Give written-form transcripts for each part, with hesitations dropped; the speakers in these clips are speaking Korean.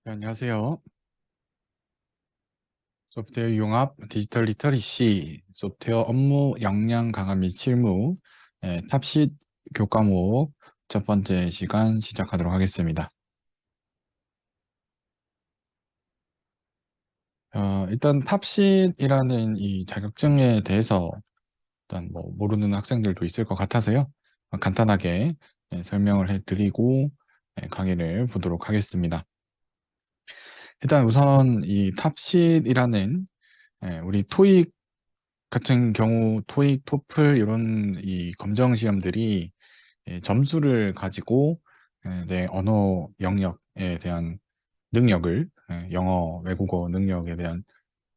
네, 안녕하세요. 소프트웨어 융합 디지털 리터리시 소프트웨어 업무 역량 강화 및 실무 탑sit 교과목 첫 번째 시간 시작하도록 하겠습니다. 일단 탑sit이라는 이 자격증에 대해서 일단 뭐 모르는 학생들도 있을 것 같아서요. 간단하게 설명을 해드리고 강의를 보도록 하겠습니다. 일단 우선 이 탑sit이라는 우리 토익 같은 경우 토익, 토플 이런 이 검정 시험들이 점수를 가지고 내 언어 영역에 대한 능력을 영어, 외국어 능력에 대한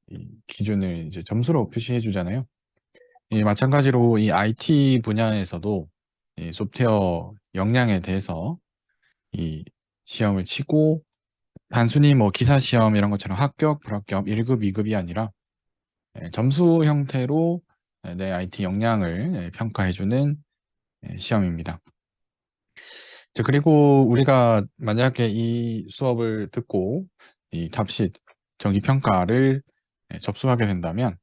이 기준을 이제 점수로 표시해 주잖아요. 마찬가지로 이 IT 분야에서도 이 소프트웨어 역량에 대해서 이 시험을 치고 단순히 뭐 기사 시험 이런 것처럼 합격, 불합격 1급, 2급이 아니라 점수 형태로 내 IT 역량을 평가해주는 시험입니다. 자, 그리고 우리가 만약에 이 수업을 듣고 이 탑sit 정기 평가를 접수하게 된다면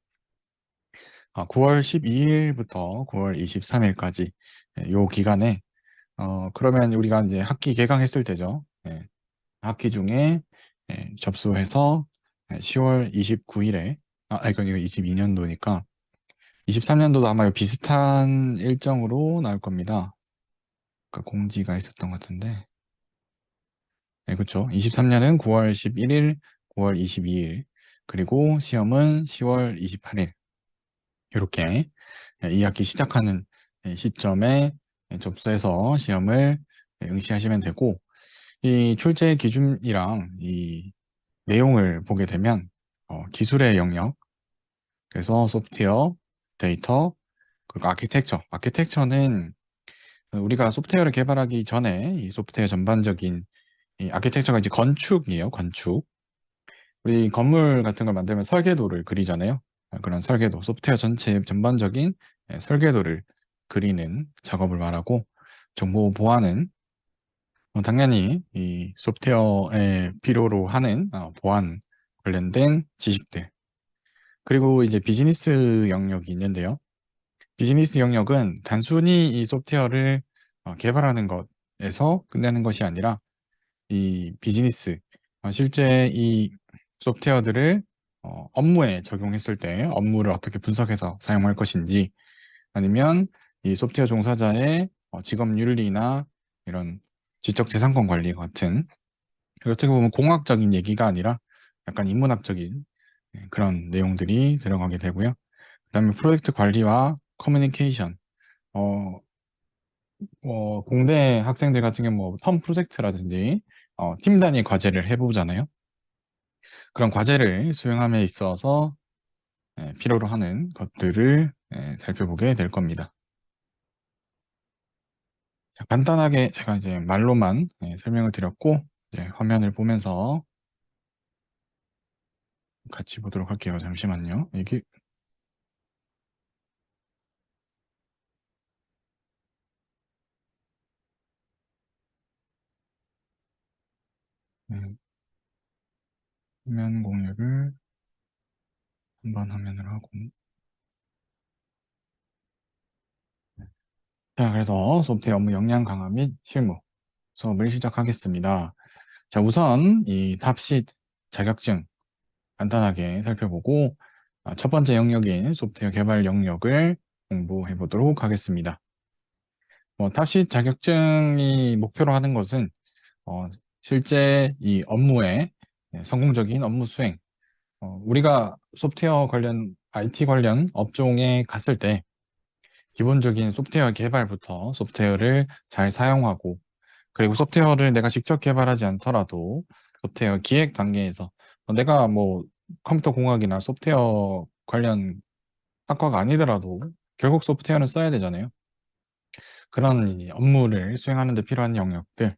9월 12일부터 9월 23일까지 요 기간에 그러면 우리가 이제 학기 개강했을 때죠. 학기 중에 접수해서 10월 29일에 이건 이거 22년도니까 23년도도 아마 비슷한 일정으로 나올 겁니다. 아까 공지가 있었던 것 같은데. 네, 그렇죠. 23년은 9월 11일, 9월 22일, 그리고 시험은 10월 28일. 이렇게 2학기 시작하는 시점에 접수해서 시험을 응시하시면 되고, 이 출제 기준이랑 이 내용을 보게 되면 기술의 영역, 그래서 소프트웨어, 데이터, 그리고 아키텍처. 아키텍처는 우리가 소프트웨어를 개발하기 전에 이 소프트웨어 전반적인 이 아키텍처가 이제 건축이에요, 건축. 우리 건물 같은 걸 만들면 설계도를 그리잖아요. 그런 설계도, 소프트웨어 전체 전반적인 설계도를 그리는 작업을 말하고, 정보 보안은 당연히 이 소프트웨어에 필요로 하는 보안 관련된 지식들. 그리고 이제 비즈니스 영역이 있는데요. 비즈니스 영역은 단순히 이 소프트웨어를 개발하는 것에서 끝내는 것이 아니라 이 비즈니스, 실제 이 소프트웨어들을 업무에 적용했을 때 업무를 어떻게 분석해서 사용할 것인지 아니면 이 소프트웨어 종사자의 직업 윤리나 이런 지적재산권 관리 같은 어떻게 보면 공학적인 얘기가 아니라 약간 인문학적인 그런 내용들이 들어가게 되고요. 그다음에 프로젝트 관리와 커뮤니케이션, 어, 공대 학생들 같은 경우 텀 프로젝트라든지 팀 단위 과제를 해보잖아요. 그런 과제를 수행함에 있어서 필요로 하는 것들을 살펴보게 될 겁니다. 자, 간단하게 제가 이제 말로만 설명을 드렸고 이제 화면을 보면서 같이 보도록 할게요. 잠시만요. 이게 화면 공유를 한번 화면으로 하고 자, 그래서 소프트웨어 업무 역량 강화 및 실무 수업을 시작하겠습니다. 자, 우선 이 탑sit 자격증 간단하게 살펴보고 첫 번째 영역인 소프트웨어 개발 영역을 공부해 보도록 하겠습니다. 탑sit 자격증이 목표로 하는 것은 어, 실제 이 업무의 성공적인 업무 수행, 우리가 소프트웨어 관련 IT 관련 업종에 갔을 때 기본적인 소프트웨어 개발부터 소프트웨어를 잘 사용하고 그리고 소프트웨어를 내가 직접 개발하지 않더라도 소프트웨어 기획 단계에서 내가 뭐 컴퓨터 공학이나 소프트웨어 관련 학과가 아니더라도 결국 소프트웨어는 써야 되잖아요. 그런 이 업무를 수행하는 데 필요한 영역들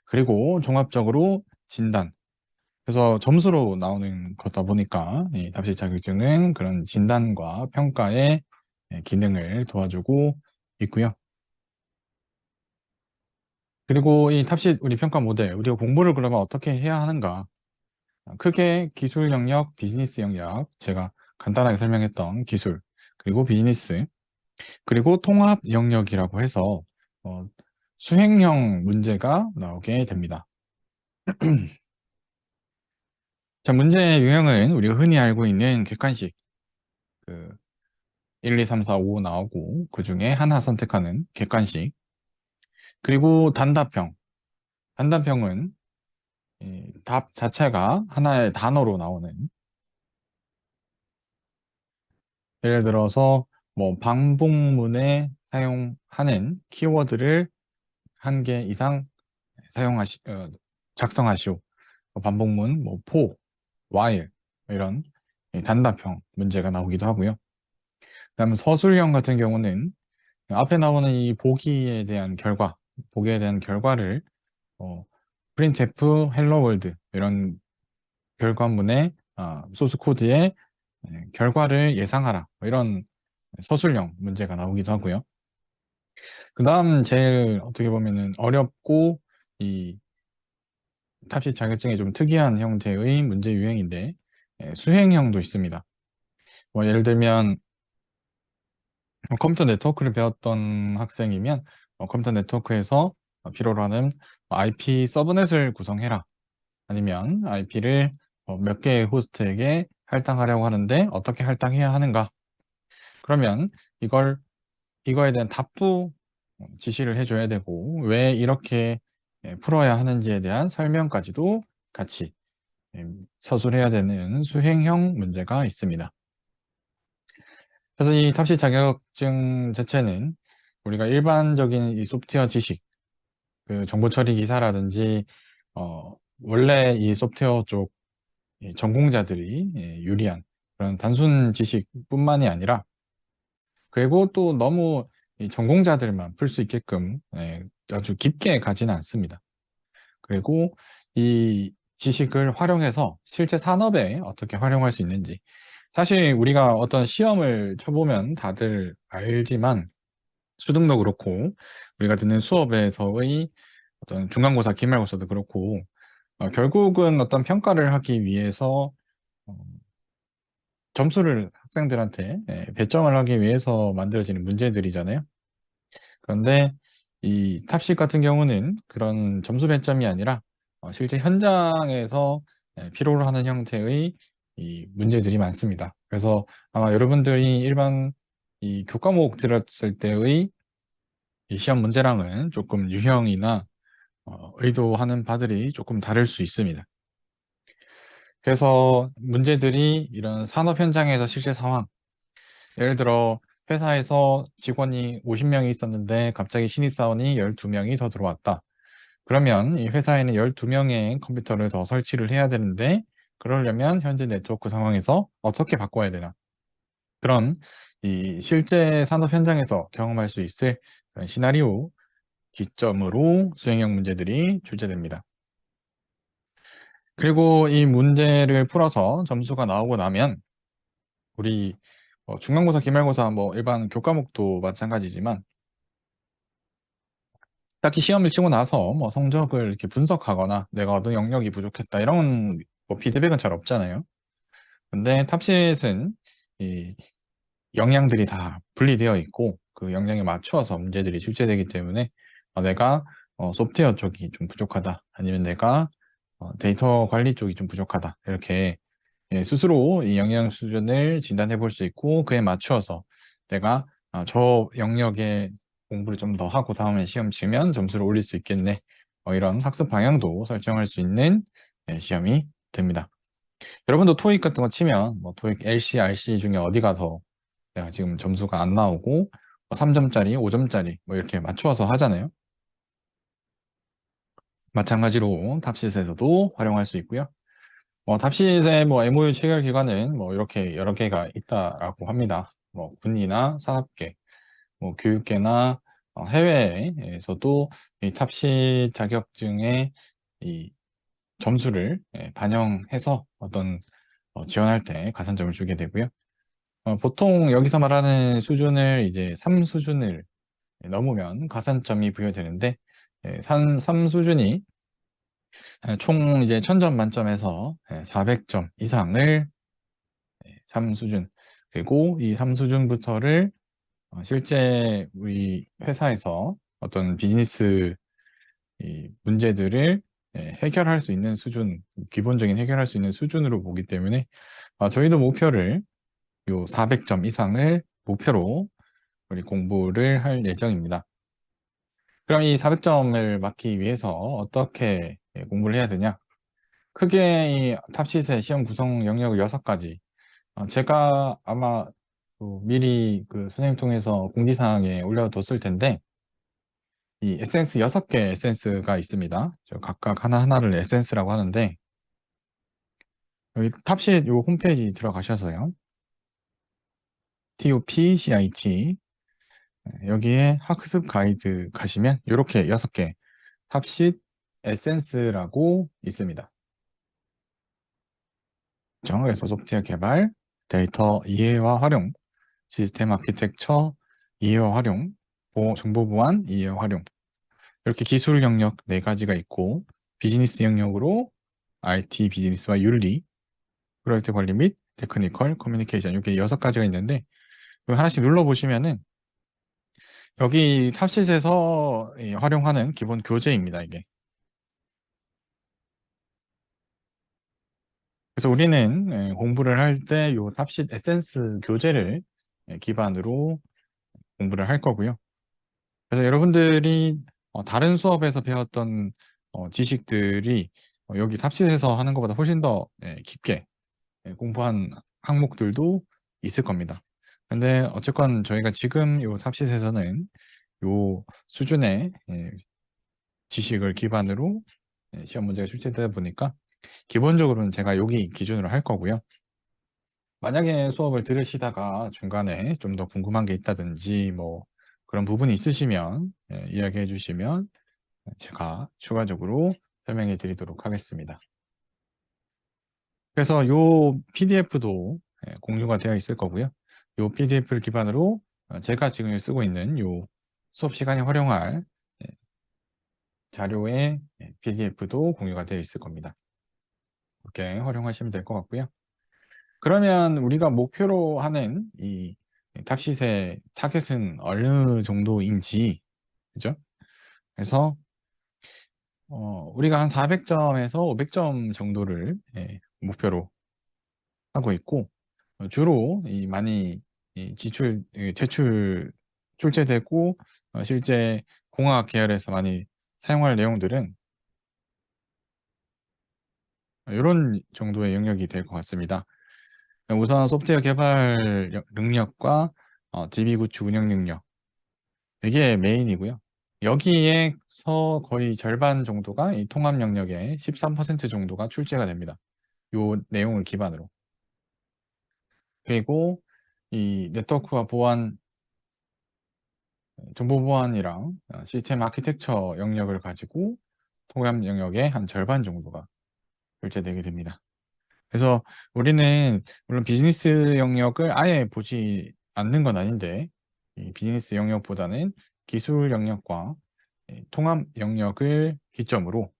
그리고 종합적으로 진단 그래서 점수로 나오는 거다 보니까 이 답시 자격증은 그런 진단과 평가의 기능을 도와주고 있고요. 그리고 이 탑시 우리 평가 모델 우리가 공부를 그러면 어떻게 해야 하는가 크게 기술 영역, 비즈니스 영역, 제가 간단하게 설명했던 기술, 그리고 비즈니스, 그리고 통합 영역이라고 해서 어, 수행형 문제가 나오게 됩니다. 자, 문제의 유형은 우리가 흔히 알고 있는 객관식, 그 1, 2, 3, 4, 5 나오고 그 중에 하나 선택하는 객관식, 그리고 단답형. 단답형은 이 답 자체가 하나의 단어로 나오는, 예를 들어서 뭐 반복문에 사용하는 키워드를 한 개 이상 작성하시오. 반복문, 뭐 for, while 이런 단답형 문제가 나오기도 하고요. 그다음에 서술형 같은 경우는 앞에 나오는 이 보기에 대한 결과를 printf, hello world 이런 결과문의 소스 코드의 결과를 예상하라 뭐 이런 서술형 문제가 나오기도 하고요. 그 다음 제일 어떻게 보면은 어렵고 이 탑식 자격증에 좀 특이한 형태의 문제 유형인데 수행형도 있습니다. 뭐 예를 들면 컴퓨터 네트워크를 배웠던 학생이면 컴퓨터 네트워크에서 필요로 하는 IP 서브넷을 구성해라. 아니면 IP를 몇 개의 호스트에게 할당하려고 하는데 어떻게 할당해야 하는가? 그러면 이거에 대한 답도 지시를 해줘야 되고 왜 이렇게 풀어야 하는지에 대한 설명까지도 같이 서술해야 되는 수행형 문제가 있습니다. 그래서 이 탑시 자격증 자체는 우리가 일반적인 이 소프트웨어 지식, 그 정보 처리 기사라든지 원래 이 소프트웨어 쪽 전공자들이 유리한 그런 단순 지식뿐만이 아니라 그리고 또 너무 이 전공자들만 풀 수 있게끔 아주 깊게 가지는 않습니다. 그리고 이 지식을 활용해서 실제 산업에 어떻게 활용할 수 있는지 사실 우리가 어떤 시험을 쳐보면 다들 알지만 수능도 그렇고 우리가 듣는 수업에서의 어떤 중간고사, 기말고사도 그렇고 결국은 어떤 평가를 하기 위해서 어, 점수를 학생들한테 배점을 하기 위해서 만들어지는 문제들이잖아요. 그런데 이 탑식 같은 경우는 그런 점수 배점이 아니라 실제 현장에서 필요로 하는 형태의 이 문제들이 많습니다. 그래서 아마 여러분들이 일반 이 교과목 들었을 때의 이 시험 문제랑은 조금 유형이나 의도하는 바들이 조금 다를 수 있습니다. 그래서 문제들이 이런 산업 현장에서 실제 상황, 예를 들어 회사에서 직원이 50명이 있었는데 갑자기 신입사원이 12명이 더 들어왔다. 그러면 이 회사에는 12명의 컴퓨터를 더 설치를 해야 되는데 그러려면 현재 네트워크 상황에서 어떻게 바꿔야 되나? 그런 이 실제 산업 현장에서 경험할 수 있을 그런 시나리오 기점으로 수행형 문제들이 출제됩니다. 그리고 이 문제를 풀어서 점수가 나오고 나면 우리 중간고사, 기말고사 뭐 일반 교과목도 마찬가지지만 딱히 시험을 치고 나서 뭐 성적을 이렇게 분석하거나 내가 얻은 영역이 부족했다 이런 뭐 피드백은 잘 없잖아요. 근데 탑시잇은 이 역량들이 다 분리되어 있고 그 역량에 맞추어서 문제들이 출제되기 때문에 내가 소프트웨어 쪽이 좀 부족하다 아니면 내가 데이터 관리 쪽이 좀 부족하다 이렇게 스스로 이 역량 수준을 진단해 볼 수 있고 그에 맞추어서 내가 저 영역에 공부를 좀 더 하고 다음에 시험 치면 점수를 올릴 수 있겠네 이런 학습 방향도 설정할 수 있는 시험이 됩니다. 여러분도 토익 같은 거 치면 뭐 토익 LC, RC 중에 어디가 더 내가 지금 점수가 안 나오고 3점짜리, 5점짜리 뭐 이렇게 맞추어서 하잖아요. 마찬가지로 탑시에서도 활용할 수 있고요. 답시의 뭐 MOU 체결 기관은 뭐 이렇게 여러 개가 있다라고 합니다. 뭐 군이나 산업계, 뭐 교육계나 해외에서도 이 탑시 자격증의 이 점수를 반영해서 어떤 지원할 때 가산점을 주게 되고요. 보통 여기서 말하는 수준을 이제 3수준을 넘으면 가산점이 부여되는데 3수준이 총 이제 1000점 만점에서 400점 이상을 3수준, 그리고 이 3수준부터를 실제 우리 회사에서 어떤 비즈니스 문제들을 해결할 수 있는 수준, 기본적인 해결할 수 있는 수준으로 보기 때문에 저희도 목표를 요 400점 이상을 목표로 우리 공부를 할 예정입니다. 그럼 이 400점을 맞기 위해서 어떻게 공부를 해야 되냐? 크게 이 탑시스의 시험 구성 영역 6가지. 제가 아마 미리 그 선생님 통해서 공지사항에 올려뒀을 텐데, 이 에센스 6개 에센스가 있습니다. 저 각각 하나하나를 에센스라고 하는데, 여기 탑시 요 홈페이지 들어가셔서요. TOPCIT. 여기에 학습 가이드 가시면 이렇게 6개 탑시 에센스라고 있습니다. 그래서 소프트웨어 개발, 데이터 이해와 활용, 시스템 아키텍처 이해와 활용, 정보 보안 이해와 활용, 이렇게 기술 영역 4가지가 있고, 비즈니스 영역으로 IT 비즈니스와 윤리, 프로젝트 관리 및 테크니컬 커뮤니케이션, 이렇게 6가지가 있는데, 여기 하나씩 눌러보시면은 여기 탑시스에서 활용하는 기본 교재입니다, 이게. 그래서 우리는 공부를 할 때 이 탑시 에센스 교재를 기반으로 공부를 할 거고요. 그래서 여러분들이 다른 수업에서 배웠던 지식들이 여기 탑시스에서 하는 것보다 훨씬 더 깊게 공부한 항목들도 있을 겁니다. 근데 어쨌건 저희가 지금 이 탑시스에서는 이 수준의 지식을 기반으로 시험 문제가 출제되다 보니까 기본적으로는 제가 여기 기준으로 할 거고요. 만약에 수업을 들으시다가 중간에 좀 더 궁금한 게 있다든지 뭐 그런 부분이 있으시면 이야기해 주시면 제가 추가적으로 설명해 드리도록 하겠습니다. 그래서 요 PDF도 공유가 되어 있을 거고요. 요 PDF를 기반으로 제가 지금 쓰고 있는 요 수업 시간에 활용할 자료의 PDF도 공유가 되어 있을 겁니다. 이렇게 활용하시면 될 것 같고요. 그러면 우리가 목표로 하는 이 탑시스의 타겟은 어느 정도인지, 그죠? 그래서 우리가 한 400점에서 500점 정도를 목표로 하고 있고, 주로 많이 출제되고 실제 공학 계열에서 많이 사용할 내용들은 이런 정도의 영역이 될 것 같습니다. 우선 소프트웨어 개발 능력과 DB 구축 운영 능력, 이게 메인이고요. 여기에서 거의 절반 정도가 이 통합 영역의 13% 정도가 출제가 됩니다. 이 내용을 기반으로. 그리고 이 네트워크와 보안, 정보 보안이랑 시스템 아키텍처 영역을 가지고 통합 영역의 한 절반 정도가 출제되게 됩니다. 그래서 우리는 물론 비즈니스 영역을 아예 보지 않는 건 아닌데, 이 비즈니스 영역보다는 기술 영역과 통합 영역을 기점으로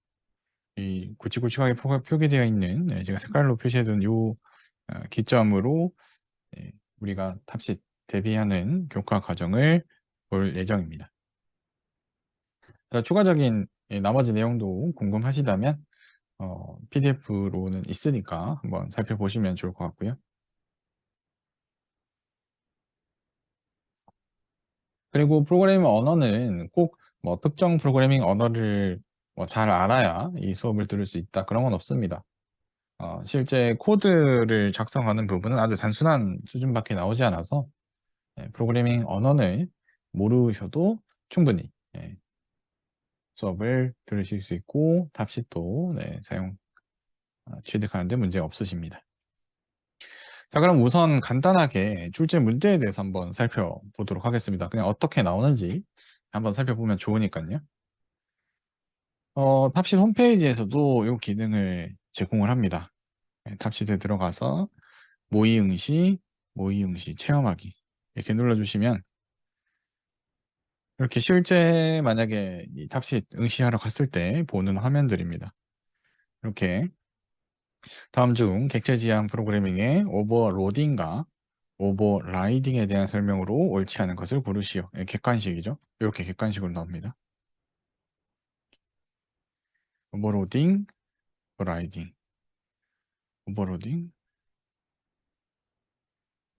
이 굵직굵직하게 표기되어 있는 제가 색깔로 표시해둔 이 기점으로 우리가 탑식 대비하는 교과 과정을 볼 예정입니다. 추가적인 나머지 내용도 궁금하시다면 PDF로는 있으니까 한번 살펴보시면 좋을 것 같고요. 그리고 프로그래밍 언어는 꼭 뭐 특정 프로그래밍 언어를 잘 알아야 이 수업을 들을 수 있다, 그런 건 없습니다. 실제 코드를 작성하는 부분은 아주 단순한 수준밖에 나오지 않아서 프로그래밍 언어는 모르셔도 충분히 수업을 들으실 수 있고 탑시도 취득하는 데 문제 없으십니다. 자, 그럼 우선 간단하게 출제 문제에 대해서 한번 살펴보도록 하겠습니다. 그냥 어떻게 나오는지 한번 살펴보면 좋으니까요. 탑시 홈페이지에서도 이 기능을 제공을 합니다. 탑시드에 들어가서 모의 응시 체험하기 이렇게 눌러주시면 이렇게 실제 만약에 이 탑시 응시하러 갔을 때 보는 화면들입니다. 이렇게 다음 중 객체 지향 프로그래밍의 오버로딩과 오버라이딩에 대한 설명으로 옳지 않은 것을 고르시오. 예, 객관식이죠. 이렇게 객관식으로 나옵니다. 오버로딩, 오버라이딩, 오버로딩,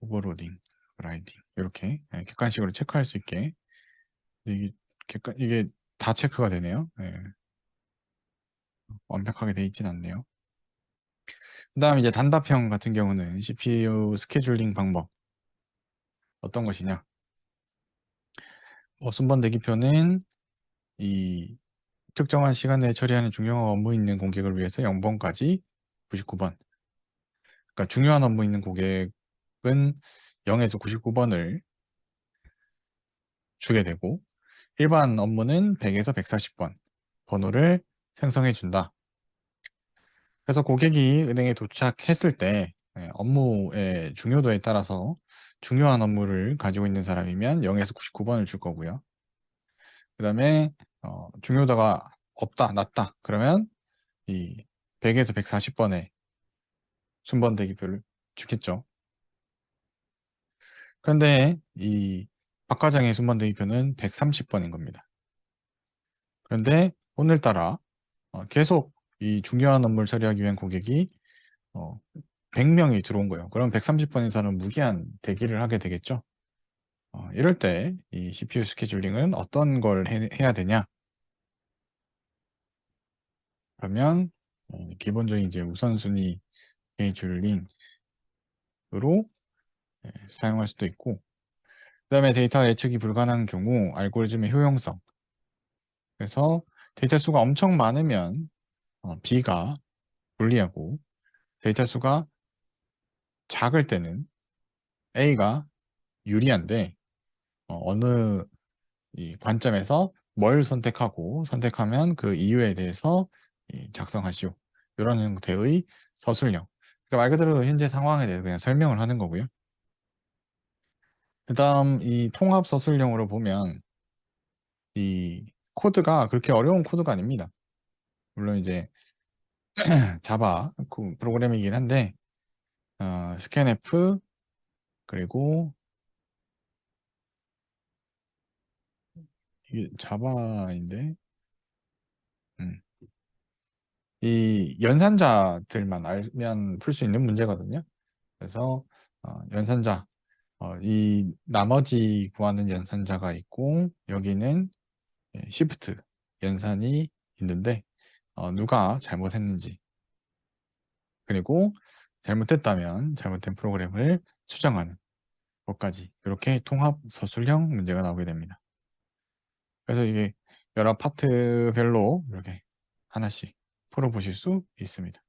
오버로딩, 오버라이딩. 이렇게 예, 객관식으로 체크할 수 있게 이게 이게 다 체크가 되네요. 예, 완벽하게 돼 있진 않네요. 그다음 이제 단답형 같은 경우는 CPU 스케줄링 방법 어떤 것이냐? 순번 대기표는 이 특정한 시간에 처리하는 중요한 업무 있는 고객을 위해서 0번까지 99번. 그러니까 중요한 업무 있는 고객은 0에서 99번을 주게 되고 일반 업무는 100에서 140번 번호를 생성해 준다. 그래서 고객이 은행에 도착했을 때 업무의 중요도에 따라서 중요한 업무를 가지고 있는 사람이면 0에서 99번을 줄 거고요. 그 다음에 중요도가 없다, 낮다. 그러면 이 100에서 140번의 순번 대기표를 주겠죠. 그런데 이 박과장의 순번 대기표는 130번인 겁니다. 그런데 오늘따라 계속 이 중요한 업무를 처리하기 위한 고객이 100명이 들어온 거예요. 그럼 130번 이상은 무기한 대기를 하게 되겠죠. 이럴 때 이 CPU 스케줄링은 어떤 걸 해야 되냐? 그러면 기본적인 이제 우선순위 스케줄링으로 사용할 수도 있고, 그다음에 데이터 예측이 불가능한 경우 알고리즘의 효용성. 그래서 데이터 수가 엄청 많으면 B가 불리하고 데이터 수가 작을 때는 A가 유리한데 어느 이 관점에서 뭘 선택하고 선택하면 그 이유에 대해서 작성하시오. 이런 형태의 서술형. 그러니까 말 그대로 현재 상황에 대해서 그냥 설명을 하는 거고요. 그다음 이 통합 서술형으로 보면 이 코드가 그렇게 어려운 코드가 아닙니다. 물론 이제 자바 프로그램이긴 한데 스캔F 그리고 이게 자바인데 이 연산자들만 알면 풀 수 있는 문제거든요. 그래서 연산자 이 나머지 구하는 연산자가 있고 여기는 시프트 연산이 있는데 누가 잘못했는지 그리고 잘못했다면 잘못된 프로그램을 수정하는 것까지 이렇게 통합 서술형 문제가 나오게 됩니다. 그래서 이게 여러 파트별로 이렇게 하나씩 풀어보실 수 있습니다.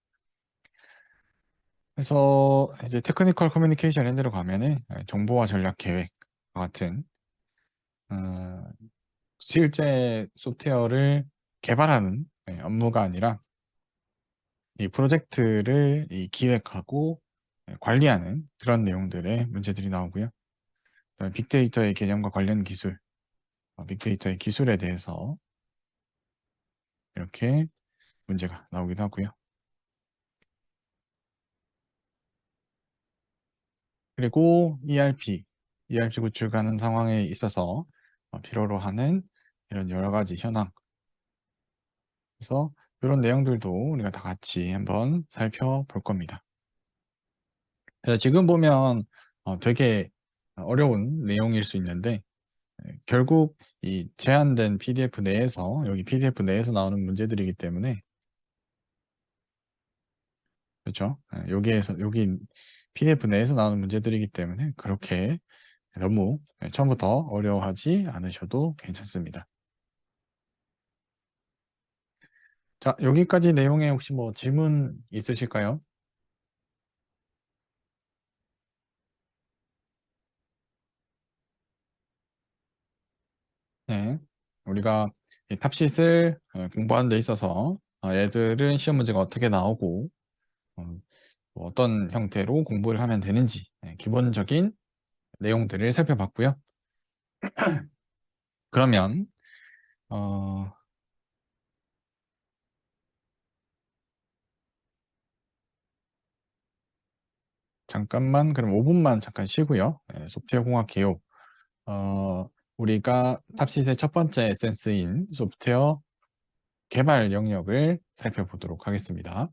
그래서 이제 테크니컬 커뮤니케이션 핸드로 가면은 정보와 전략 계획 같은 어, 실제 소프트웨어를 개발하는 업무가 아니라 이 프로젝트를 기획하고 관리하는 그런 내용들의 문제들이 나오고요. 그다음에 빅데이터의 개념과 관련 기술, 빅데이터의 기술에 대해서 이렇게 문제가 나오기도 하고요. 그리고 ERP 구축하는 상황에 있어서 필요로 하는 이런 여러 가지 현황. 그래서 이런 내용들도 우리가 다 같이 한번 살펴볼 겁니다. 그래서 지금 보면 되게 어려운 내용일 수 있는데 결국 이 제한된 PDF 내에서 여기 PDF 내에서 나오는 문제들이기 때문에 그렇죠? 여기에서 여기 PDF 내에서 나오는 문제들이기 때문에 그렇게 너무 처음부터 어려워하지 않으셔도 괜찮습니다. 자, 여기까지 내용에 혹시 뭐 질문 있으실까요? 네. 우리가 이 탑시스를 공부하는 데 있어서 얘들은 시험 문제가 어떻게 나오고 뭐 어떤 형태로 공부를 하면 되는지 기본적인 내용들을 살펴봤고요. 그러면 어, 잠깐만, 그럼 5분만 잠깐 쉬고요. 네, 소프트웨어 공학 개요. 우리가 탑시스의 첫 번째 에센스인 소프트웨어 개발 영역을 살펴보도록 하겠습니다.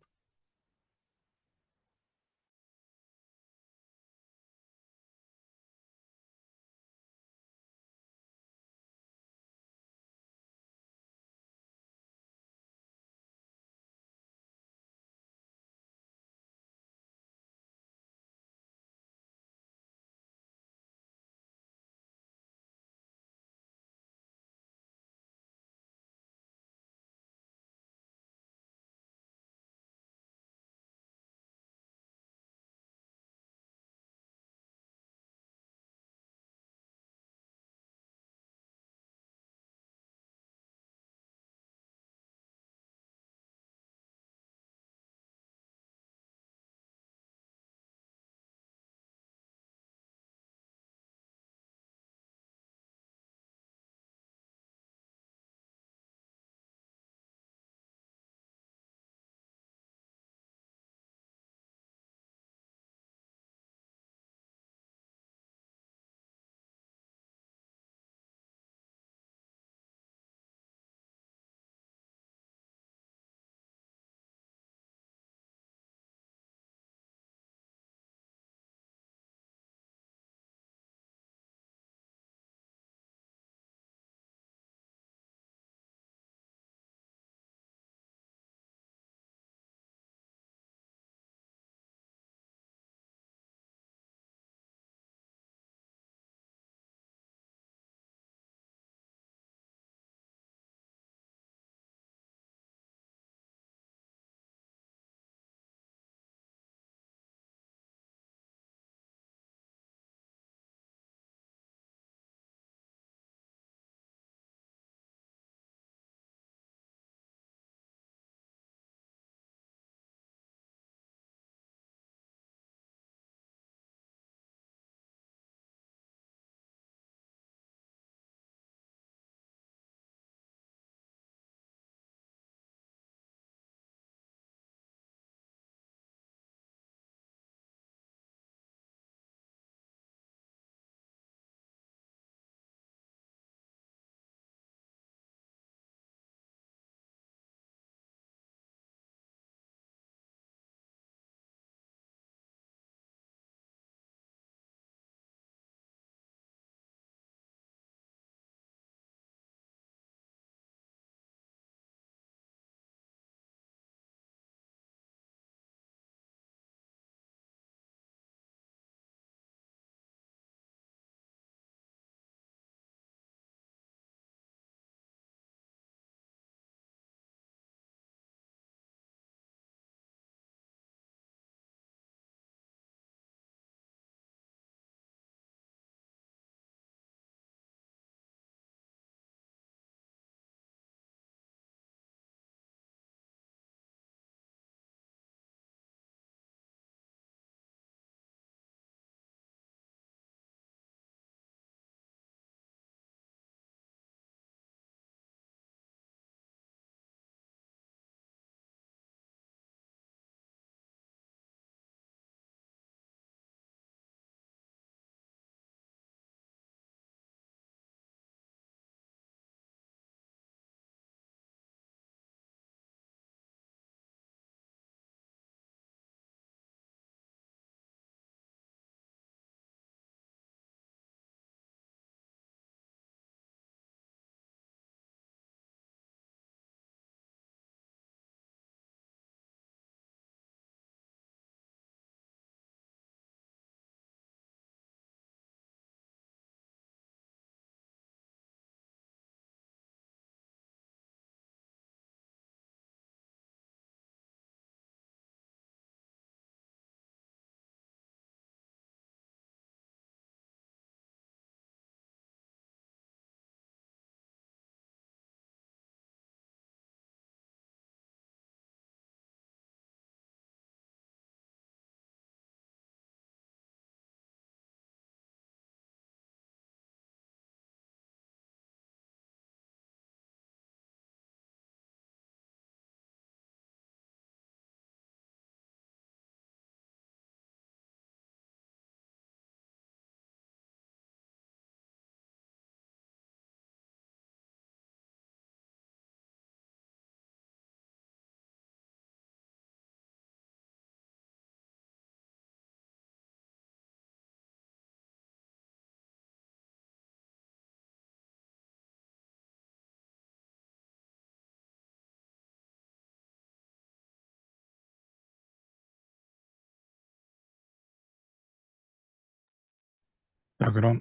자, 그럼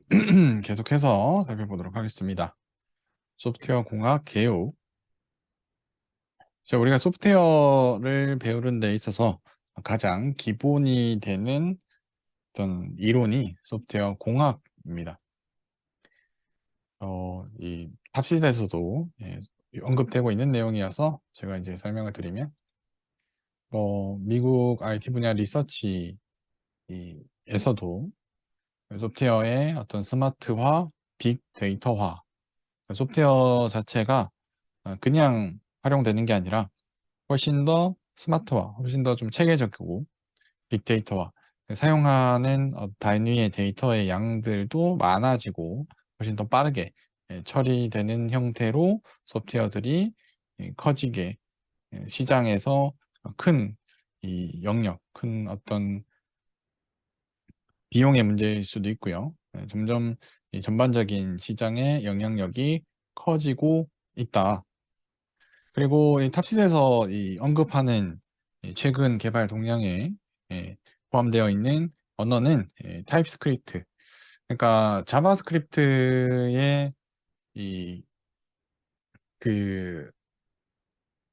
계속해서 살펴보도록 하겠습니다. 소프트웨어 공학 개요. 자, 우리가 소프트웨어를 배우는 데 있어서 가장 기본이 되는 어떤 이론이 소프트웨어 공학입니다. 이 탑시드에서도 언급되고 있는 내용이어서 제가 이제 설명을 드리면, 미국 IT 분야 리서치에서도 소프트웨어의 어떤 스마트화, 빅데이터화, 소프트웨어 자체가 그냥 활용되는 게 아니라 훨씬 더 스마트화, 훨씬 더 좀 체계적이고 빅데이터화, 사용하는 단위의 데이터의 양들도 많아지고 훨씬 더 빠르게 처리되는 형태로 소프트웨어들이 커지게 시장에서 큰 이 영역, 큰 어떤 비용의 문제일 수도 있고요. 점점 이 전반적인 시장의 영향력이 커지고 있다. 그리고 이 탑시드에서 이 언급하는 이 최근 개발 동향에 포함되어 있는 언어는 타입스크립트. 그러니까 자바스크립트의 이 그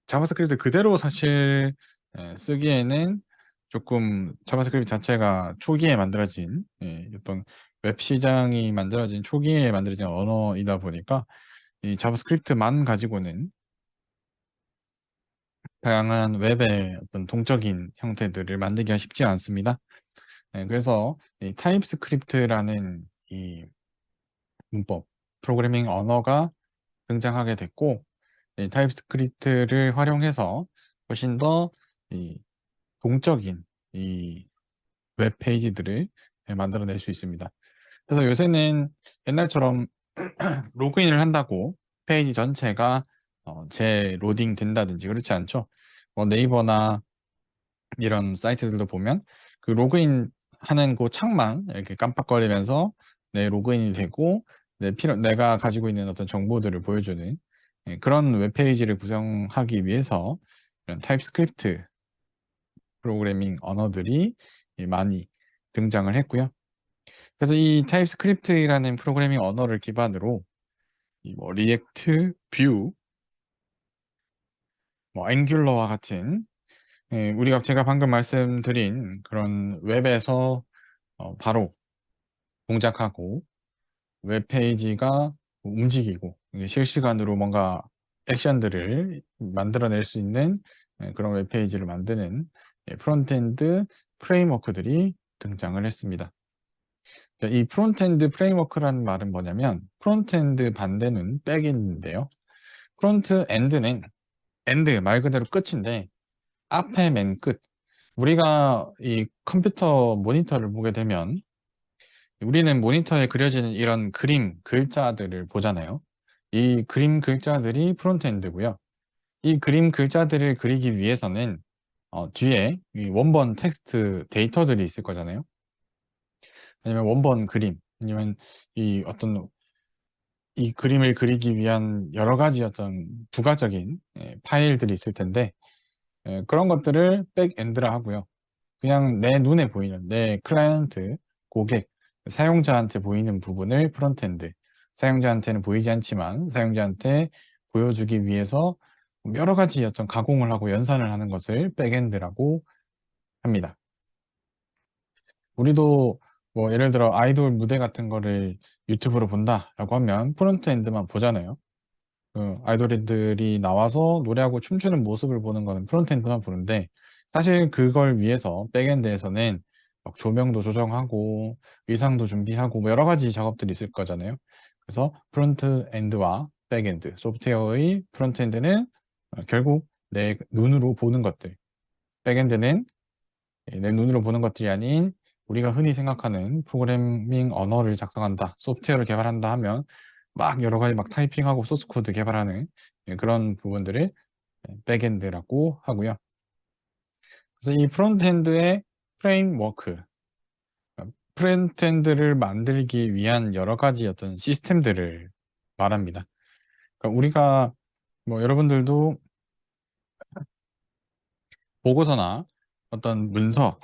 자바스크립트 그대로 사실 쓰기에는 조금 자바스크립트 자체가 초기에 만들어진 어떤 웹 시장이 만들어진 초기에 만들어진 언어이다 보니까 이 자바스크립트만 가지고는 다양한 웹의 어떤 동적인 형태들을 만들기가 쉽지 않습니다. 그래서 이 타입스크립트라는 이 문법, 프로그래밍 언어가 등장하게 됐고, 이 타입스크립트를 활용해서 훨씬 더 이 동적인 이 웹 페이지들을 만들어낼 수 있습니다. 그래서 요새는 옛날처럼 로그인을 한다고 페이지 전체가 재로딩 된다든지 그렇지 않죠. 네이버나 이런 사이트들도 보면 그 로그인 하는 그 창만 이렇게 깜빡거리면서 내 로그인이 되고 내가 가지고 있는 어떤 정보들을 보여주는 그런 웹페이지를 구성하기 위해서 이런 타입스크립트 프로그래밍 언어들이 많이 등장을 했고요. 그래서 이 타입스크립트라는 프로그래밍 언어를 기반으로 이뭐 리액트, 뷰, 뭐 앵귤러와 같은 우리가 제가 방금 말씀드린 그런 웹에서 바로 동작하고 웹페이지가 움직이고 이게 실시간으로 뭔가 액션들을 만들어낼 수 있는 그런 웹페이지를 만드는 프론트엔드 프레임워크들이 등장을 했습니다. 이 프론트엔드 프레임워크라는 말은 뭐냐면 프론트엔드 반대는 백엔드인데요. 프론트엔드는 엔드 말 그대로 끝인데 앞에 맨 끝. 우리가 이 컴퓨터 모니터를 보게 되면 우리는 모니터에 그려지는 이런 그림, 글자들을 보잖아요. 이 그림, 글자들이 프론트엔드고요. 이 그림, 글자들을 그리기 위해서는 뒤에 이 원본 텍스트 데이터들이 있을 거잖아요. 아니면 원본 그림, 아니면 이 어떤 이 그림을 그리기 위한 여러 가지 어떤 부가적인 파일들이 있을 텐데 그런 것들을 백엔드라 하고요. 그냥 내 눈에 보이는 내 클라이언트, 고객, 사용자한테 보이는 부분을 프론트엔드, 사용자한테는 보이지 않지만 사용자한테 보여주기 위해서 여러 가지 어떤 가공을 하고 연산을 하는 것을 백엔드라고 합니다. 우리도 뭐 예를 들어 아이돌 무대 같은 거를 유튜브로 본다라고 하면 프론트엔드만 보잖아요. 아이돌들이 나와서 노래하고 춤추는 모습을 보는 거는 프론트엔드만 보는데 사실 그걸 위해서 백엔드에서는 막 조명도 조정하고 의상도 준비하고 뭐 여러 가지 작업들이 있을 거잖아요. 그래서 프론트엔드와 백엔드, 소프트웨어의 프론트엔드는 결국 내 눈으로 보는 것들, 백엔드는 내 눈으로 보는 것들이 아닌 우리가 흔히 생각하는 프로그래밍 언어를 작성한다, 소프트웨어를 개발한다 하면 막 여러 가지 막 타이핑하고 소스 코드 개발하는 그런 부분들을 백엔드라고 하고요. 그래서 이 프론트엔드의 프레임워크, 프론트엔드를 만들기 위한 여러 가지 어떤 시스템들을 말합니다. 그러니까 우리가 뭐 여러분들도 보고서나 어떤 문서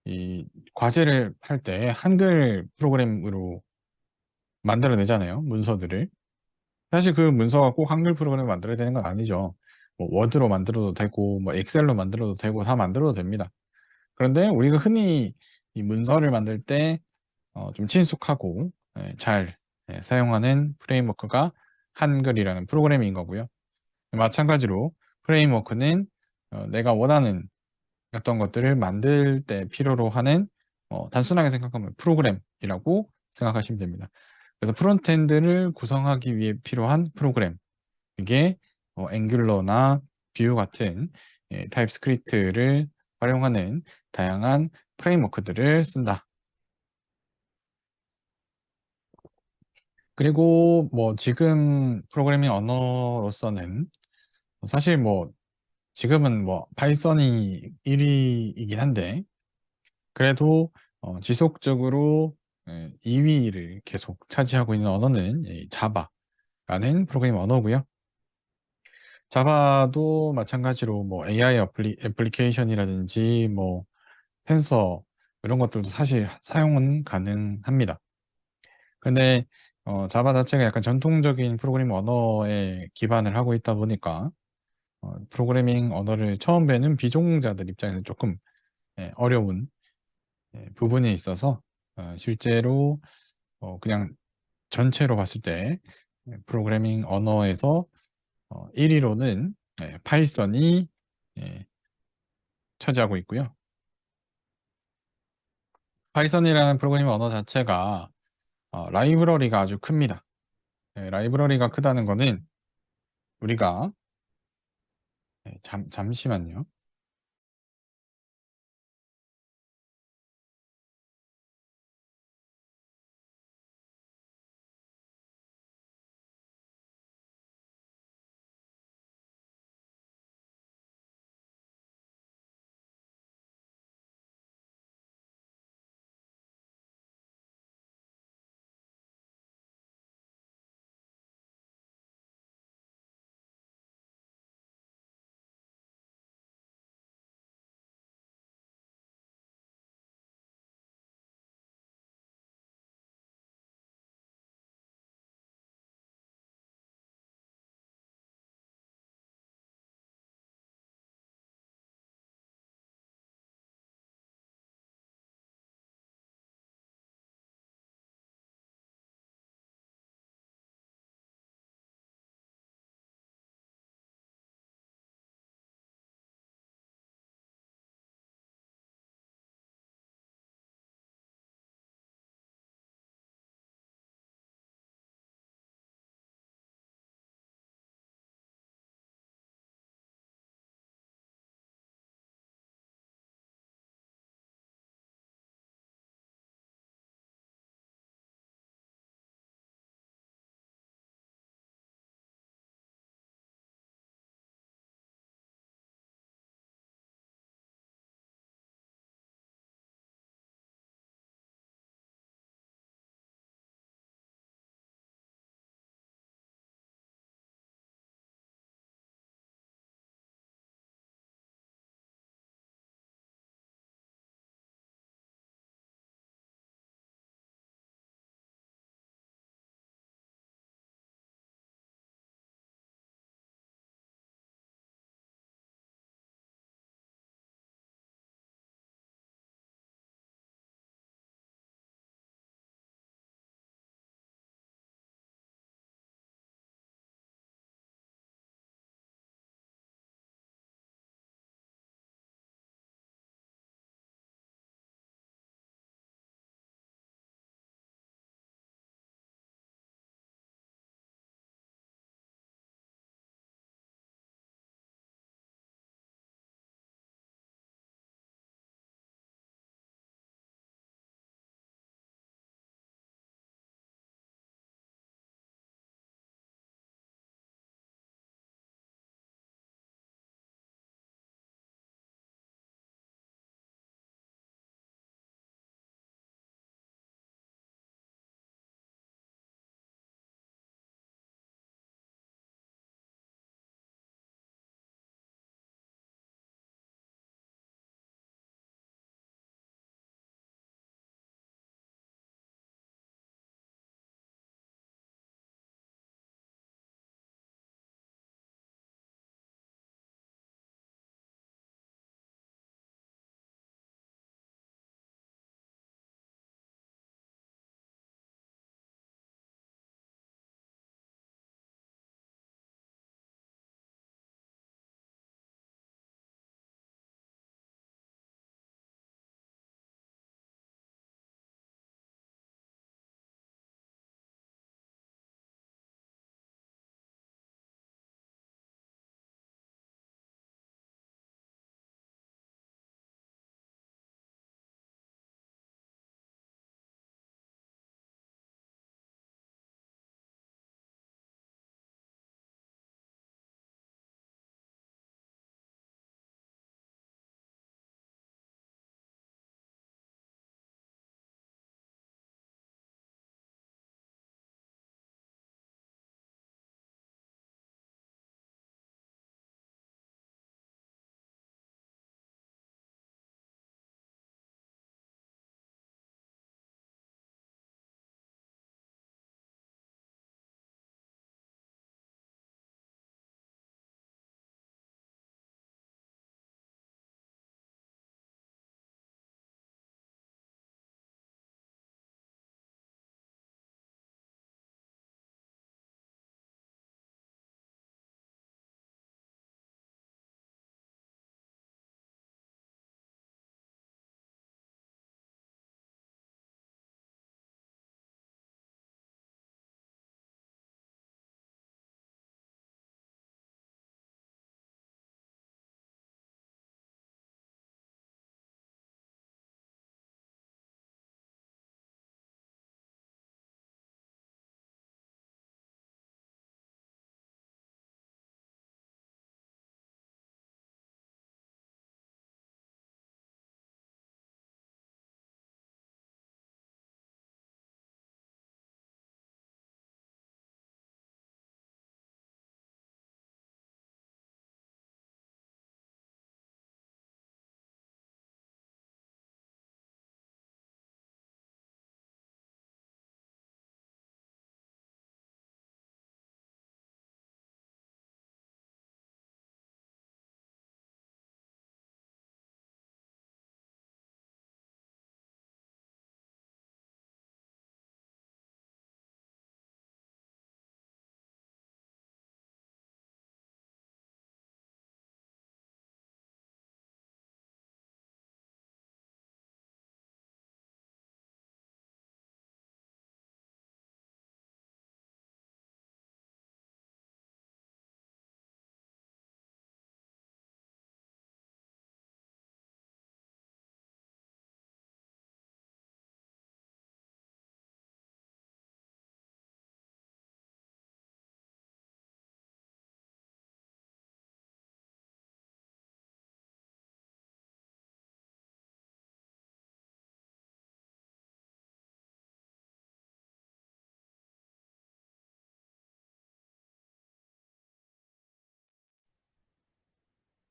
이 과제를 할 때 한글 프로그램으로 만들어내잖아요. 문서들을. 사실 그 문서가 꼭 한글 프로그램을 만들어야 되는 건 아니죠. 뭐 워드로 만들어도 되고, 뭐 엑셀로 만들어도 되고, 다 만들어도 됩니다. 그런데 우리가 흔히 이 문서를 만들 때 좀 친숙하고 잘 사용하는 프레임워크가 한글이라는 프로그램인 거고요. 마찬가지로 프레임워크는 내가 원하는 어떤 것들을 만들 때 필요로 하는 단순하게 생각하면 프로그램이라고 생각하시면 됩니다. 그래서 프론트엔드를 구성하기 위해 필요한 프로그램, 이게 앵귤러나 뷰 같은 타입스크립트를 활용하는 다양한 프레임워크들을 쓴다. 그리고 뭐 지금 프로그래밍 언어로서는 사실 뭐 지금은 뭐 파이썬이 1위이긴 한데 그래도 지속적으로 2위를 계속 차지하고 있는 언어는 자바라는 프로그래밍 언어고요. 자바도 마찬가지로 뭐 AI 애플리케이션이라든지 뭐 센서 이런 것들도 사실 사용은 가능합니다. 근데 자바 자체가 약간 전통적인 프로그래밍 언어에 기반을 하고 있다 보니까 프로그래밍 언어를 처음 배는 비전공자들 입장에서 조금 어려운 부분이 있어서 실제로 그냥 전체로 봤을 때 프로그래밍 언어에서 1위로는 파이썬이 예, 차지하고 있고요. 파이썬이라는 프로그래밍 언어 자체가 라이브러리가 아주 큽니다. 라이브러리가 크다는 거는 우리가 잠시만요.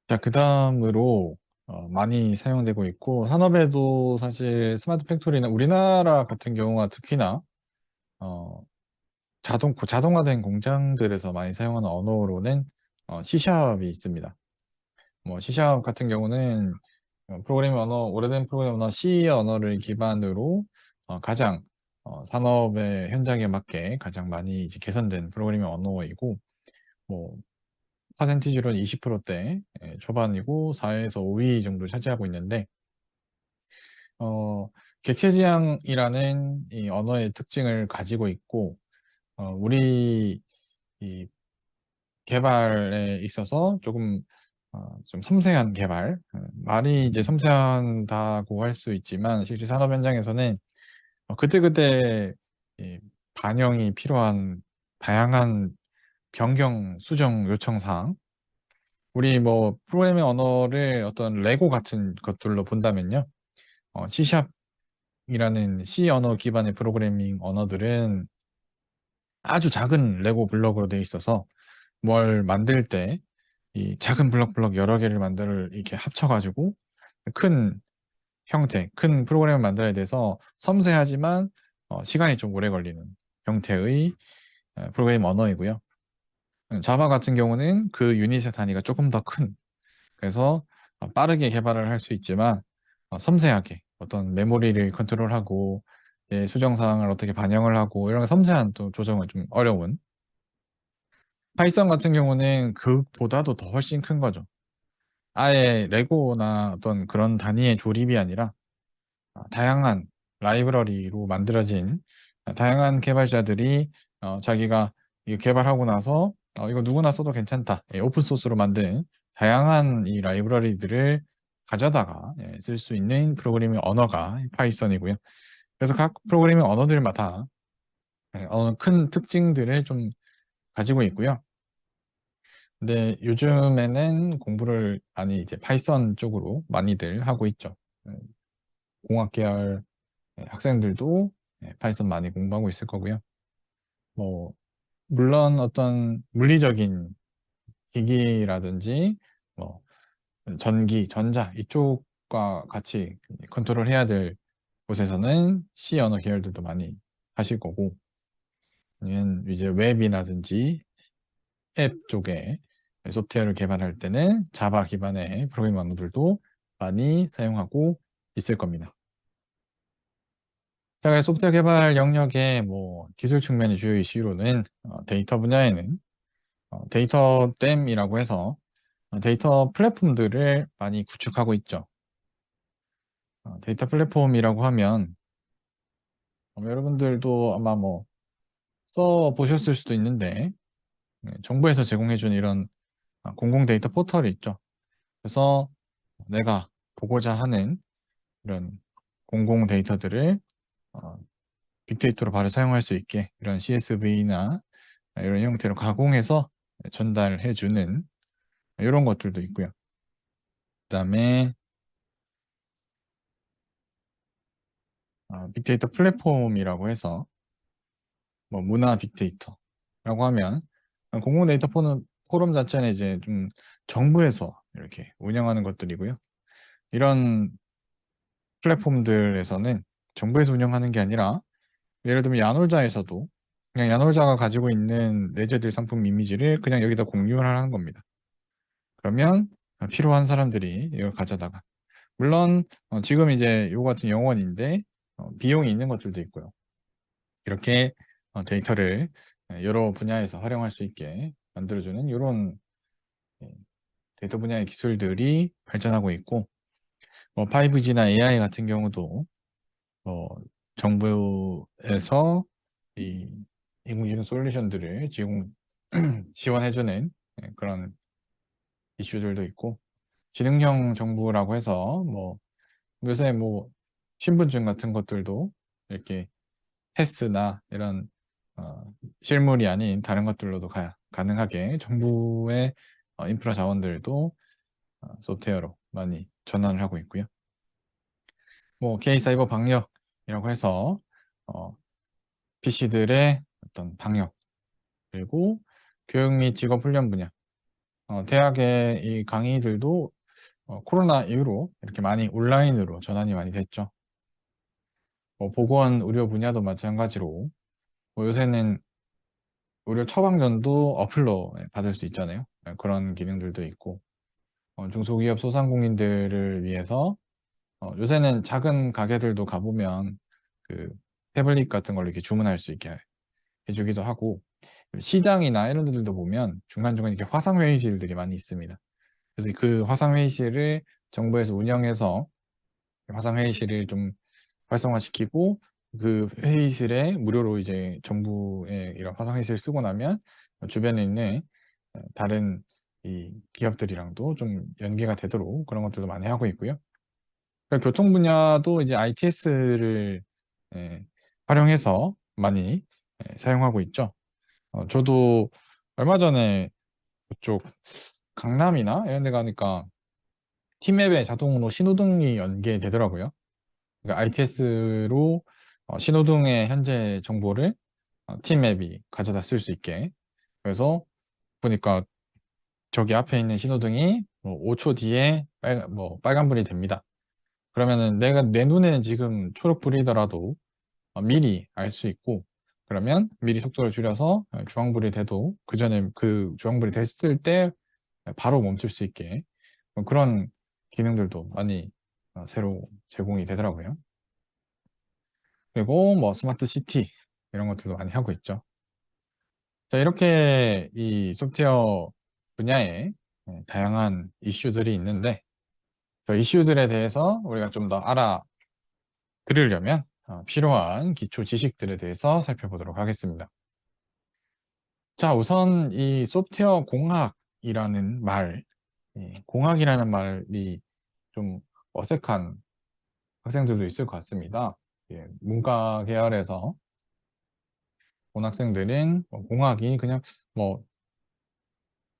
자, 그 다음으로 많이 사용되고 있고, 산업에도 사실 스마트 팩토리나 우리나라 같은 경우가 특히나 어, 자동화된 공장들에서 많이 사용하는 언어로는 C샵이 있습니다. 뭐 C샵 같은 경우는 오래된 프로그래밍 언어 C 언어를 기반으로 가장 산업의 현장에 맞게 가장 많이 이제 개선된 프로그래밍 언어이고, 뭐 퍼센티지로는 20%대 초반이고 4에서 5위 정도 차지하고 있는데, 어, 객체지향이라는 이 언어의 특징을 가지고 있고, 우리 이 개발에 있어서 조금 좀 섬세한 개발, 말이 이제 섬세하다고 할 수 있지만 실제 산업 현장에서는 그때그때 이 반영이 필요한 다양한 변경, 수정 요청 사항, 우리 뭐 프로그래밍 언어를 어떤 레고 같은 것들로 본다면요. C샵이라는 C 언어 기반의 프로그래밍 언어들은 아주 작은 레고 블럭으로 되어 있어서 뭘 만들 때 이 작은 블럭 여러 개를 만들 이렇게 합쳐가지고 큰 형태, 큰 프로그램을 만들어야 돼서 섬세하지만 시간이 좀 오래 걸리는 형태의 프로그래밍 언어이고요. 자바 같은 경우는 그 유닛의 단위가 조금 더 큰, 그래서 빠르게 개발을 할 수 있지만 섬세하게 어떤 메모리를 컨트롤하고 수정 사항을 어떻게 반영을 하고 이런 섬세한 또 조정을 좀 어려운, 파이썬 같은 경우는 그보다도 더 훨씬 큰 거죠. 아예 레고나 어떤 그런 단위의 조립이 아니라 다양한 라이브러리로 만들어진 다양한 개발자들이 자기가 이거 개발하고 나서 이거 누구나 써도 괜찮다. 오픈 소스로 만든 다양한 이 라이브러리들을 가져다가 쓸 수 있는 프로그래밍 언어가 파이썬이고요. 그래서 각 프로그래밍 언어들마다 큰 특징들을 좀 가지고 있고요. 근데 요즘에는 공부를 많이 이제 파이썬 쪽으로 많이들 하고 있죠. 공학 계열 학생들도 파이썬 많이 공부하고 있을 거고요. 뭐 물론 어떤 물리적인 기기라든지 뭐 전기, 전자 이쪽과 같이 컨트롤 해야 될 곳에서는 C 언어 계열들도 많이 하실 거고, 아니면 이제 웹이라든지 앱 쪽에 소프트웨어를 개발할 때는 자바 기반의 프로그래밍 언어들도 많이 사용하고 있을 겁니다. 자, 그래서 소프트웨어 개발 영역의 뭐 기술 측면의 주요 이슈로는 데이터 분야에는 데이터댐이라고 해서 데이터 플랫폼들을 많이 구축하고 있죠. 데이터 플랫폼이라고 하면 여러분들도 아마 뭐 써보셨을 수도 있는데, 정부에서 제공해준 이런 공공 데이터 포털이 있죠. 그래서 내가 보고자 하는 이런 공공 데이터들을 어, 빅데이터로 바로 사용할 수 있게 이런 CSV나 이런 형태로 가공해서 전달해주는 이런 것들도 있고요. 그다음에 빅데이터 플랫폼이라고 해서 뭐 문화 빅데이터라고 하면 공공 데이터 포럼 자체는 이제 좀 정부에서 이렇게 운영하는 것들이고요. 이런 플랫폼들에서는 정부에서 운영하는 게 아니라 예를 들면 야놀자에서도 그냥 야놀자가 가지고 있는 내재될 상품 이미지를 그냥 여기다 공유를 하는 겁니다. 그러면 필요한 사람들이 이걸 가져다가, 물론 지금 이제 이거 같은 영원인데 비용이 있는 것들도 있고요. 이렇게 데이터를 여러 분야에서 활용할 수 있게 만들어주는 이런 데이터 분야의 기술들이 발전하고 있고, 뭐 5G나 AI 같은 경우도 정부에서 이 인공지능 솔루션들을 지원해주는 그런 이슈들도 있고, 지능형 정부라고 해서 뭐 요새 뭐 신분증 같은 것들도 이렇게 패스나 이런 실물이 아닌 다른 것들로도 가능하게 정부의 인프라 자원들도 소프트웨어로 많이 전환을 하고 있고요. 뭐 K-사이버 방역이라고 해서 PC들의 어떤 방역, 그리고 교육 및 직업 훈련 분야, 대학의 이 강의들도 코로나 이후로 이렇게 많이 온라인으로 전환이 많이 됐죠. 보건 의료 분야도 마찬가지로 요새는 의료 처방전도 어플로 받을 수 있잖아요. 그런 기능들도 있고 중소기업 소상공인들을 위해서 요새는 작은 가게들도 가보면 그 태블릿 같은 걸 이렇게 주문할 수 있게 해주기도 하고 시장이나 이런 데들도 보면 중간중간 이렇게 화상회의실들이 많이 있습니다. 그래서 그 화상회의실을 정부에서 운영해서 화상회의실을 좀 활성화시키고 그 회의실에 무료로 이제 정부의 이런 화상회의실을 쓰고 나면 주변에 있는 다른 이 기업들이랑도 좀 연계가 되도록 그런 것들도 많이 하고 있고요. 교통 분야도 이제 ITS를 활용해서 많이 사용하고 있죠. 저도 얼마 전에 그쪽 강남이나 이런 데 가니까 T맵에 자동으로 신호등이 연계되더라고요. 그러니까 ITS로 신호등의 현재 정보를 T맵이 가져다 쓸 수 있게. 그래서 보니까 저기 앞에 있는 신호등이 뭐 5초 뒤에 빨간불이 됩니다. 그러면은 내 눈에는 지금 초록불이더라도 미리 알 수 있고, 그러면 미리 속도를 줄여서 주황불이 돼도 그 전에 그 주황불이 됐을 때 바로 멈출 수 있게 그런 기능들도 많이 새로 제공이 되더라고요. 그리고 뭐 스마트 시티 이런 것들도 많이 하고 있죠. 자, 이렇게 이 소프트웨어 분야에 다양한 이슈들이 있는데 그 이슈들에 대해서 우리가 좀 더 알아들으려면 필요한 기초 지식들에 대해서 살펴보도록 하겠습니다. 자, 우선 이 소프트웨어 공학이라는 말, 공학이라는 말이 좀 어색한 학생들도 있을 것 같습니다. 문과 계열에서 온 학생들은 공학이 그냥 뭐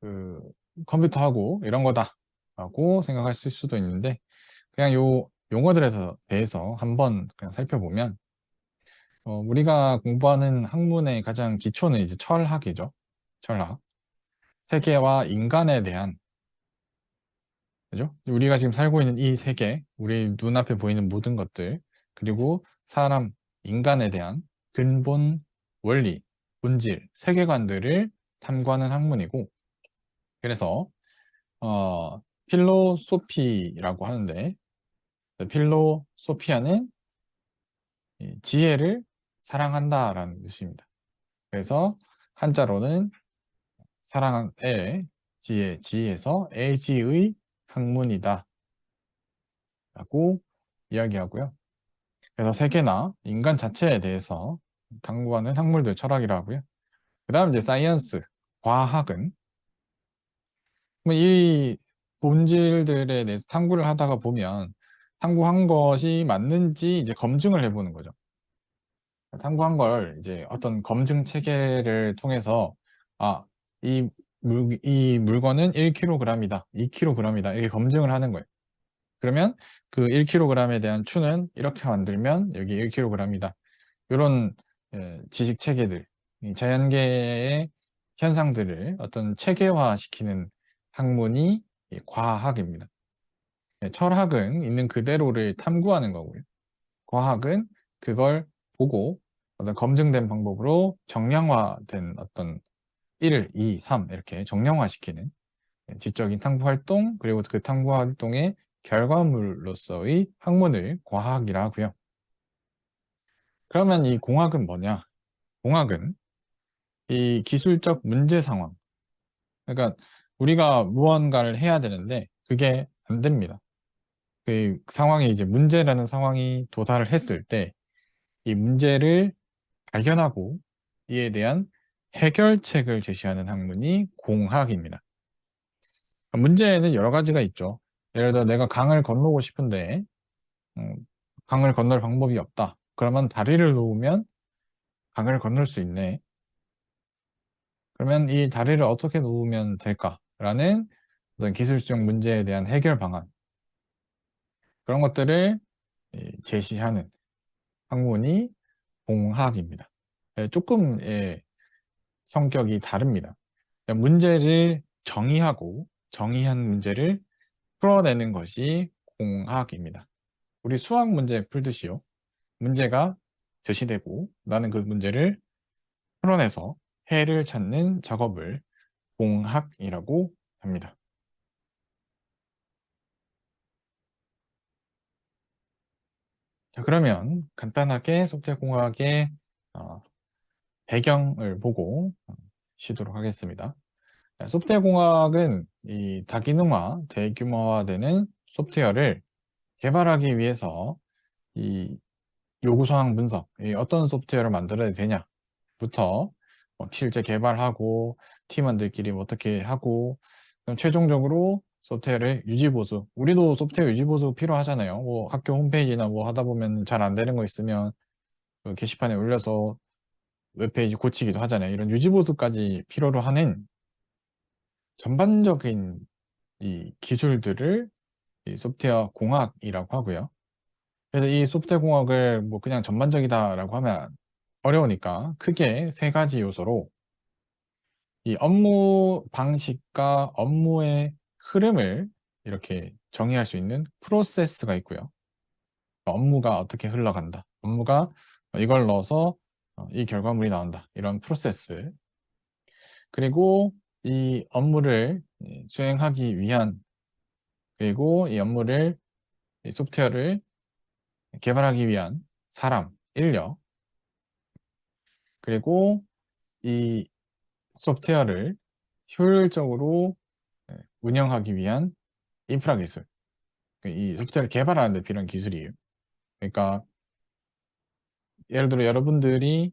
그 컴퓨터하고 이런 거다라고 생각하실 수도 있는데 그냥 요 용어들에 대해서 한번 그냥 살펴보면 우리가 공부하는 학문의 가장 기초는 이제 철학이죠. 철학. 세계와 인간에 대한 그죠? 우리가 지금 살고 있는 이 세계, 우리 눈앞에 보이는 모든 것들, 그리고 사람, 인간에 대한 근본 원리, 본질, 세계관들을 탐구하는 학문이고, 그래서 필로소피라고 하는데, 필로소피아는 이 지혜를 사랑한다라는 뜻입니다. 그래서 한자로는 사랑의 지혜, 지혜에서 애지의 학문이다 라고 이야기하고요. 그래서 세계나 인간 자체에 대해서 탐구하는 학문들 철학이라 하고요. 그 다음 이제 사이언스, 과학은 이 본질들에 대해서 탐구를 하다가 보면 탐구한 것이 맞는지 이제 검증을 해보는 거죠. 탐구한 걸 이제 어떤 검증 체계를 통해서 이 이 물건은 1kg이다, 2kg이다 이렇게 검증을 하는 거예요. 그러면 그 1kg에 대한 추는 이렇게 만들면 여기 1kg이다. 이런 지식 체계들, 이 자연계의 현상들을 어떤 체계화시키는 학문이 이 과학입니다. 철학은 있는 그대로를 탐구하는 거고요. 과학은 그걸 보고 어떤 검증된 방법으로 정량화된 어떤 1, 2, 3 이렇게 정량화시키는 지적인 탐구 활동, 그리고 그 탐구 활동의 결과물로서의 학문을 과학이라 하고요. 그러면 이 공학은 뭐냐? 공학은 이 기술적 문제 상황. 그러니까 우리가 무언가를 해야 되는데 그게 안 됩니다. 그 상황이 이제 문제라는 상황이 도달을 했을 때 이 문제를 발견하고 이에 대한 해결책을 제시하는 학문이 공학입니다. 문제는 여러 가지가 있죠. 예를 들어 내가 강을 건너고 싶은데 음, 강을 건널 방법이 없다. 그러면 다리를 놓으면 강을 건널 수 있네. 그러면 이 다리를 어떻게 놓으면 될까라는 어떤 기술적 문제에 대한 해결 방안 그런 것들을 제시하는 학문이 공학입니다. 조금 성격이 다릅니다. 문제를 정의하고 정의한 문제를 풀어내는 것이 공학입니다. 우리 수학 문제 풀듯이요. 문제가 제시되고 나는 그 문제를 풀어내서 해를 찾는 작업을 공학이라고 합니다. 자, 그러면 간단하게 소프트웨어 공학의 배경을 보고 쉬도록 하겠습니다. 자, 소프트웨어 공학은 이 다기능화, 대규모화되는 소프트웨어를 개발하기 위해서 이 요구사항 분석, 이 어떤 소프트웨어를 만들어야 되냐부터 실제 개발하고 팀원들끼리 어떻게 하고 그럼 최종적으로 소프트웨어를 유지보수, 우리도 소프트웨어 유지보수 필요하잖아요. 뭐 학교 홈페이지나 뭐 하다 보면 잘 안 되는 거 있으면 그 게시판에 올려서 웹페이지 고치기도 하잖아요. 이런 유지보수까지 필요로 하는 전반적인 이 기술들을 이 소프트웨어 공학이라고 하고요. 그래서 이 소프트웨어 공학을 뭐 그냥 전반적이다라고 하면 어려우니까 크게 세 가지 요소로 이 업무 방식과 업무의 흐름을 이렇게 정의할 수 있는 프로세스가 있고요. 업무가 어떻게 흘러간다. 업무가 이걸 넣어서 이 결과물이 나온다. 이런 프로세스. 그리고 이 업무를 수행하기 위한 그리고 이 업무를 이 소프트웨어를 개발하기 위한 사람, 인력 그리고 이 소프트웨어를 효율적으로 운영하기 위한 인프라 기술. 이 소프트웨어를 개발하는 데 필요한 기술이에요. 그러니까 예를 들어 여러분들이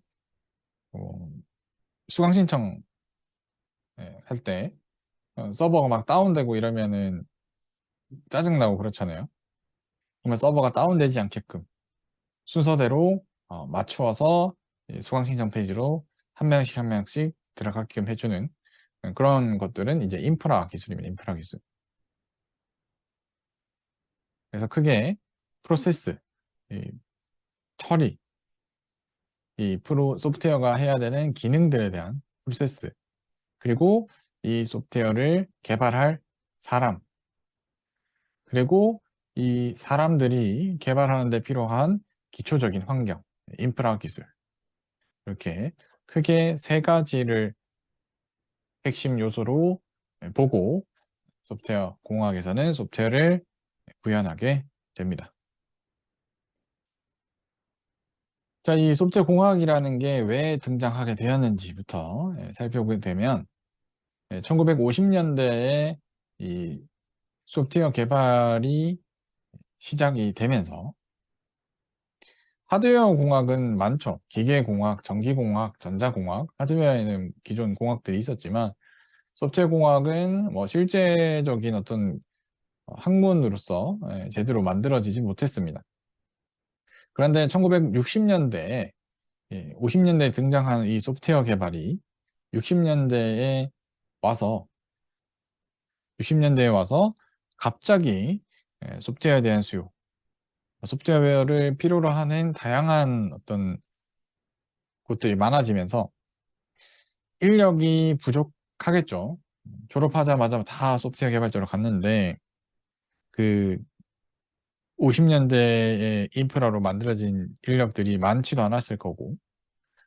수강 신청 할 때 서버가 막 다운되고 이러면은 짜증나고 그렇잖아요. 그러면 서버가 다운되지 않게끔 순서대로 맞추어서 수강 신청 페이지로 한 명씩 한 명씩 들어가게끔 해주는 그런 것들은 이제 인프라 기술입니다. 인프라 기술. 그래서 크게 프로세스, 이 처리, 이 소프트웨어가 해야 되는 기능들에 대한 프로세스, 그리고 이 소프트웨어를 개발할 사람, 그리고 이 사람들이 개발하는 데 필요한 기초적인 환경, 인프라 기술. 이렇게 크게 세 가지를 핵심 요소로 보고 소프트웨어 공학에서는 소프트웨어를 구현하게 됩니다. 자, 이 소프트웨어 공학이라는 게 왜 등장하게 되었는지부터 살펴보게 되면 1950년대에 이 소프트웨어 개발이 시작이 되면서 하드웨어 공학은 많죠. 기계공학, 전기공학, 전자공학, 하드웨어에는 기존 공학들이 있었지만 소프트웨어 공학은 뭐 실제적인 어떤 학문으로서 제대로 만들어지지 못했습니다. 그런데 1960년대에 50년대에 등장한 이 소프트웨어 개발이 60년대에 와서 60년대에 와서 갑자기 소프트웨어에 대한 수요, 소프트웨어를 필요로 하는 다양한 어떤 곳들이 많아지면서 인력이 부족하겠죠. 졸업하자마자 다 소프트웨어 개발자로 갔는데 그 50년대의 인프라로 만들어진 인력들이 많지도 않았을 거고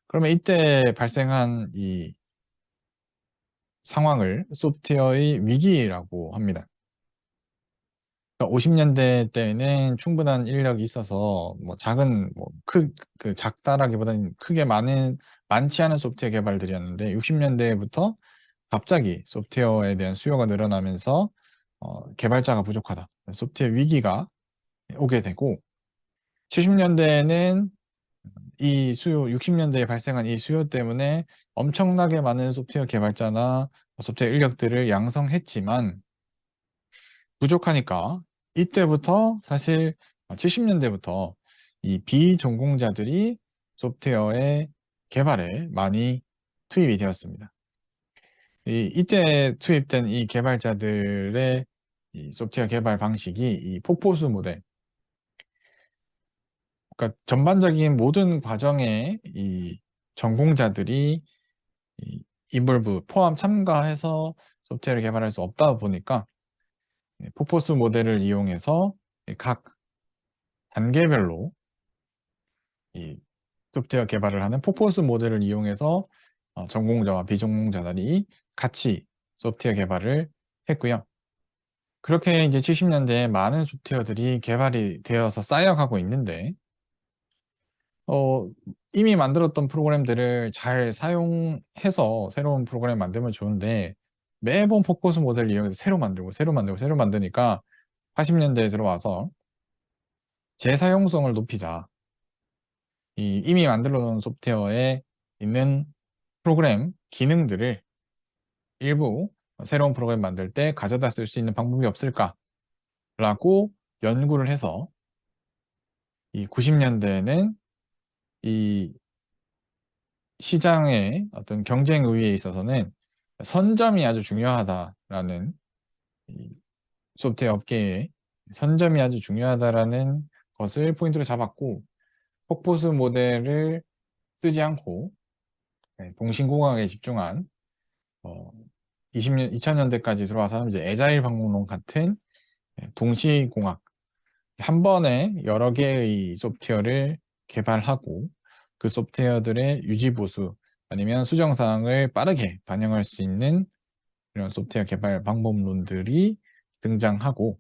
그러면 이때 발생한 이 상황을 소프트웨어의 위기라고 합니다. 50년대 때는 충분한 인력이 있어서 뭐 작은 그 작다라기보다는 크게 많지 않은 소프트웨어 개발들이었는데 60년대부터 갑자기 소프트웨어에 대한 수요가 늘어나면서 개발자가 부족하다. 소프트웨어 위기가 오게 되고 70년대에는 이 수요, 60년대에 발생한 이 수요 때문에 엄청나게 많은 소프트웨어 개발자나 소프트웨어 인력들을 양성했지만 부족하니까 이때부터 사실 70년대부터 이 비전공자들이 소프트웨어의 개발에 많이 투입이 되었습니다. 이때 투입된 이 개발자들의 이 소프트웨어 개발 방식이 이 폭포수 모델, 그러니까 전반적인 모든 과정에 이 전공자들이 이 인볼브 포함 참가해서 소프트웨어를 개발할 수 없다 보니까 폭포수 모델을 이용해서 각 단계별로 이 소프트웨어 개발을 하는 폭포수 모델을 이용해서 전공자와 비전공자들이 같이 소프트웨어 개발을 했고요. 그렇게 이제 70년대에 많은 소프트웨어들이 개발이 되어서 쌓여가고 있는데, 이미 만들었던 프로그램들을 잘 사용해서 새로운 프로그램 만들면 좋은데, 매번 폭포수 모델을 이용해서 새로 만들고, 새로 만들고, 새로 만드니까 80년대에 들어와서 재사용성을 높이자. 이미 만들어 놓은 소프트웨어에 있는 프로그램 기능들을 일부 새로운 프로그램 만들 때 가져다 쓸 수 있는 방법이 없을까라고 연구를 해서 이 90년대에는 이 시장의 어떤 경쟁 우위에 있어서는 선점이 아주 중요하다라는, 이 소프트웨어 업계의 선점이 아주 중요하다라는 것을 포인트로 잡았고, 폭포수 모델을 쓰지 않고 동신공학에 집중한 2000년대까지 들어와서는 이제 애자일 방법론 같은 동시공학, 한 번에 여러 개의 소프트웨어를 개발하고 그 소프트웨어들의 유지보수 아니면 수정사항을 빠르게 반영할 수 있는 이런 소프트웨어 개발 방법론들이 등장하고,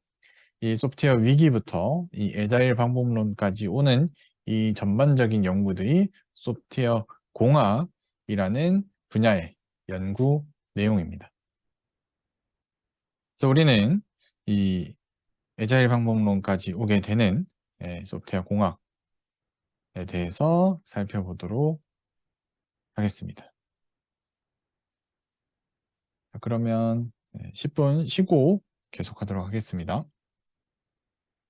이 소프트웨어 위기부터 이 애자일 방법론까지 오는 이 전반적인 연구들이 소프트웨어 공학이라는 분야의 연구 내용입니다. 그래서 우리는 이 애자일 방법론까지 오게 되는 소프트웨어 공학에 대해서 살펴보도록 하겠습니다. 그러면 10분 쉬고 계속하도록 하겠습니다.